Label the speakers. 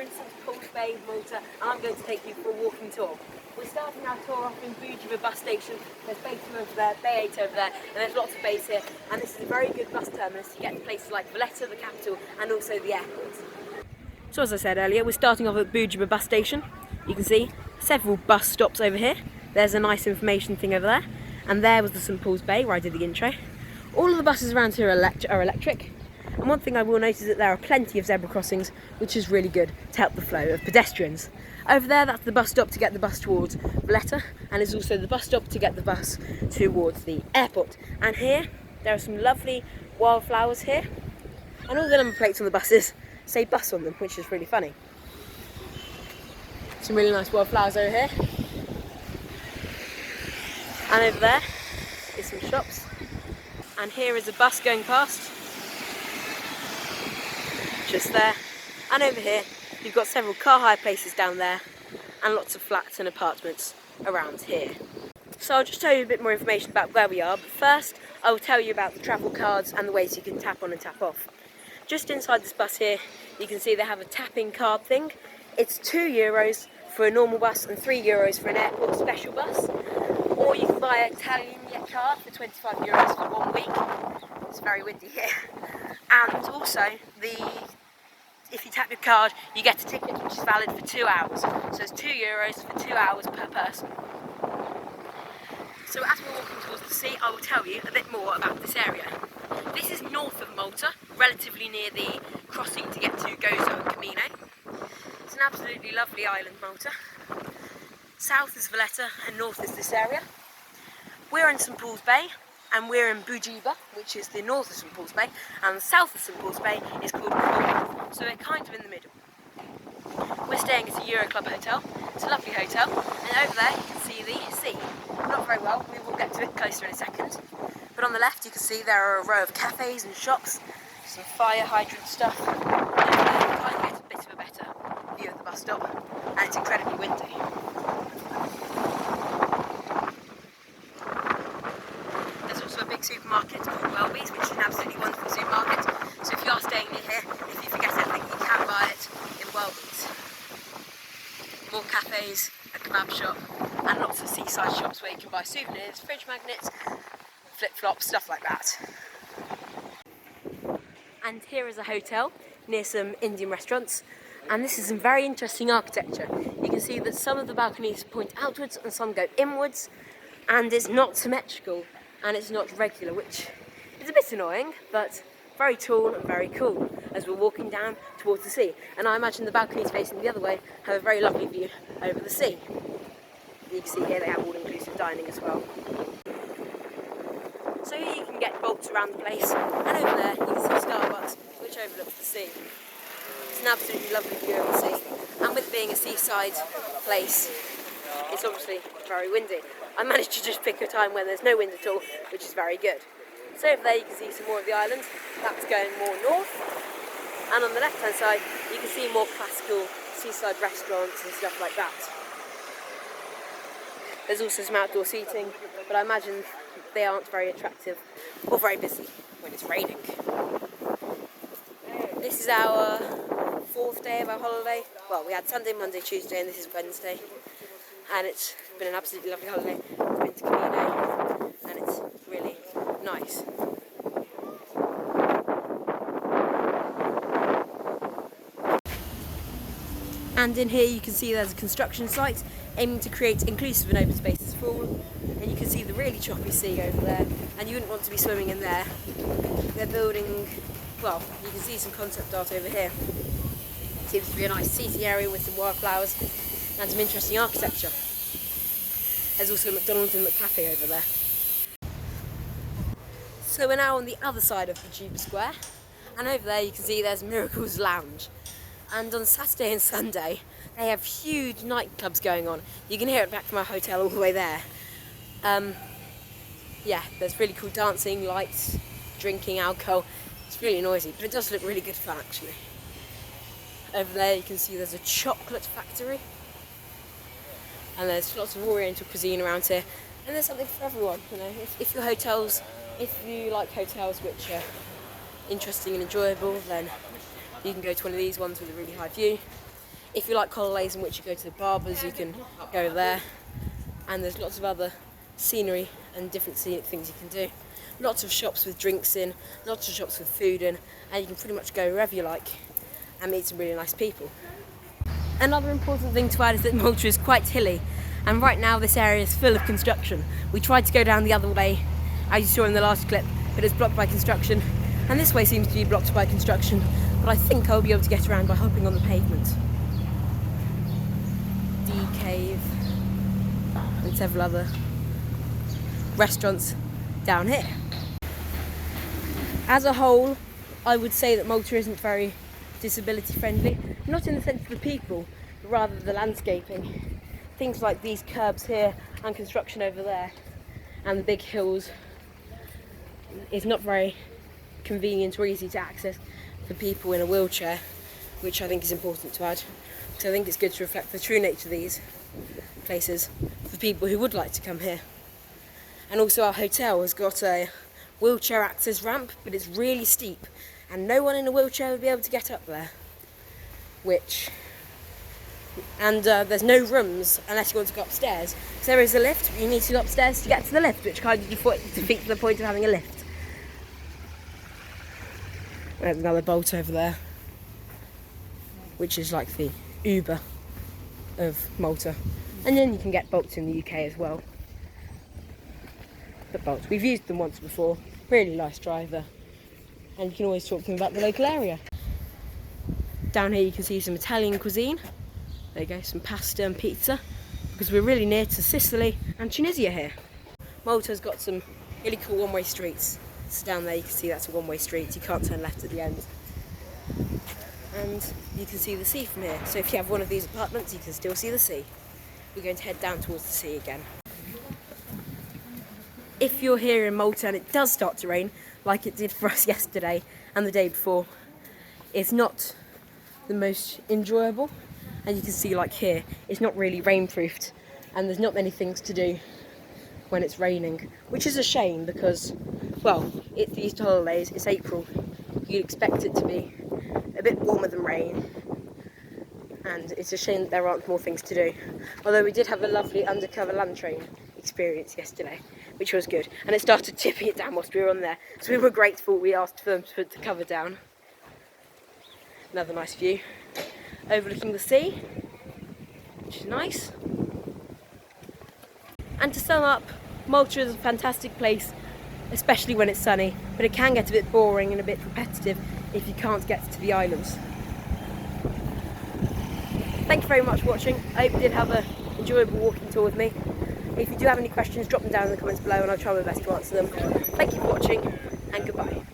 Speaker 1: we're in St Paul's Bay, Malta, and I'm going to take you for a walking tour. We're starting our tour off in Bugibba bus station. There's Bay 2 over there, Bay 8 over there, and there's lots of bays here. And this is a very good bus terminus to get to places like Valletta, the capital, and also the airport. So as I said earlier, we're starting off at Bugibba bus station. You can see several bus stops over here. There's a nice information thing over there. And there was the St Paul's Bay where I did the intro. All of the buses around here are electric. And one thing I will notice is that there are plenty of zebra crossings, which is really good to help the flow of pedestrians. Over there, that's the bus stop to get the bus towards Valletta, and it's also the bus stop to get the bus towards the airport. And here, there are some lovely wildflowers here, and all the number plates on the buses say bus on them, which is really funny. Some really nice wildflowers over here. And over there is some shops. And here is a bus going past. Just there. And over here you've got several car hire places down there and lots of flats and apartments around here. So I'll just tell you a bit more information about where we are, but first I will tell you about the travel cards and the ways you can tap on and tap off. Just inside this bus here you can see they have a tapping card thing. It's €2 for a normal bus and €3 for an airport special bus, or you can buy an Italian card for €25 for 1 week. It's very windy here. And also if you tap your card, you get a ticket which is valid for 2 hours. So it's €2 for 2 hours per person. So as we're walking towards the sea, I will tell you a bit more about this area. This is north of Malta, relatively near the crossing to get to Gozo and Camino. It's an absolutely lovely island, Malta. South is Valletta and north is this area. We're in St Paul's Bay, and we're in Bugibba, which is the north of St Paul's Bay, and the south of St Paul's Bay is called Bugibba, so we're kind of in the middle. We're staying at a Euro Club hotel. It's a lovely hotel, and over there you can see the sea. Not very well, we will get to it closer in a second. But on the left you can see there are a row of cafes and shops, some fire hydrant stuff. And over there you kind of get a bit of a better view of the bus stop, and it's incredibly windy. Supermarket called Welby's, which is an absolutely wonderful supermarket. So if you are staying near here, if you forget anything, you can buy it in Welby's. More cafes, a kebab shop, and lots of seaside shops where you can buy souvenirs, fridge magnets, flip-flops, stuff like that. And here is a hotel near some Indian restaurants, and this is some very interesting architecture. You can see that some of the balconies point outwards and some go inwards, and it's not symmetrical. And it's not regular, which is a bit annoying, but very tall and very cool as we're walking down towards the sea. And I imagine the balconies facing the other way have a very lovely view over the sea. You can see here they have all-inclusive dining as well. So here you can get bolts around the place, and over there you can see Starbucks, which overlooks the sea. It's an absolutely lovely view of the sea, and with it being a seaside place, it's obviously very windy. I managed to just pick a time when there's no wind at all, which is very good. So over there you can see some more of the island. That's going more north. And on the left hand side you can see more classical seaside restaurants and stuff like that. There's also some outdoor seating, but I imagine they aren't very attractive or very busy when it's raining. This is our 4th day of our holiday. Well, we had Sunday, Monday, Tuesday, and this is Wednesday. And it's been an absolutely lovely holiday. We've been to Camino, and it's really nice. And in here you can see there's a construction site aiming to create inclusive and open spaces for all. And you can see the really choppy sea over there, and you wouldn't want to be swimming in there. They're building, well, you can see some concept art over here. Seems to be a nice seating area with some wildflowers and some interesting architecture. There's also a McDonald's and McCafe over there. So we're now on the other side of Bugibba Square, and over there you can see there's Miracles Lounge. And on Saturday and Sunday they have huge nightclubs going on. You can hear it back from our hotel all the way there. Yeah, there's really cool dancing, lights, drinking, alcohol. It's really noisy, but it does look really good fun actually. Over there you can see there's a chocolate factory. And there's lots of oriental cuisine around here, and there's something for everyone. You know, if you like hotels which are interesting and enjoyable, then you can go to one of these ones with a really high view. If you like holidays in which you go to the barbers, you can go there. And there's lots of other scenery and different scenic things you can do. Lots of shops with drinks in, lots of shops with food in, and you can pretty much go wherever you like and meet some really nice people. Another important thing to add is that Malta is quite hilly, and right now this area is full of construction. We tried to go down the other way, as you saw in the last clip, but it's blocked by construction, and this way seems to be blocked by construction, but I think I'll be able to get around by hopping on the pavement. The Cave and several other restaurants down here. As a whole, I would say that Malta isn't very disability friendly, not in the sense of the people, but rather the landscaping. Things like these curbs here and construction over there and the big hills is not very convenient or easy to access for people in a wheelchair, which I think is important to add. So I think it's good to reflect the true nature of these places for people who would like to come here. And also our hotel has got a wheelchair access ramp, but it's really steep and no one in a wheelchair would be able to get up there. There's no rooms unless you want to go upstairs. So there is a lift, but you need to go upstairs to get to the lift, which kind of defeats the point of having a lift. There's another bolt over there, which is like the Uber of Malta. And then you can get bolts in the UK as well. The bolts, we've used them once before, really nice driver. And you can always talk to them about the local area. Down here you can see some Italian cuisine. There you go, some pasta and pizza, because we're really near to Sicily and Tunisia here. Malta's got some really cool one-way streets. So down there you can see that's a one-way street, you can't turn left at the end. And you can see the sea from here, so if you have one of these apartments you can still see the sea. We're going to head down towards the sea again. If you're here in Malta and it does start to rain, like it did for us yesterday and the day before, it's not the most enjoyable. And you can see, like here, it's not really rainproofed and there's not many things to do when it's raining, which is a shame because, well, it's the Easter holidays, it's April, you'd expect it to be a bit warmer than rain, and it's a shame that there aren't more things to do. Although we did have a lovely undercover land train experience yesterday, which was good, and it started tipping it down whilst we were on there, so we were grateful we asked for them to put the cover down. Another nice view overlooking the sea, which is nice. And to sum up, Malta is a fantastic place, especially when it's sunny, but it can get a bit boring and a bit repetitive if you can't get to the islands. Thank you very much for watching. I hope you did have an enjoyable walking tour with me. If you do have any questions, drop them down in the comments below and I'll try my best to answer them. Thank you for watching and goodbye.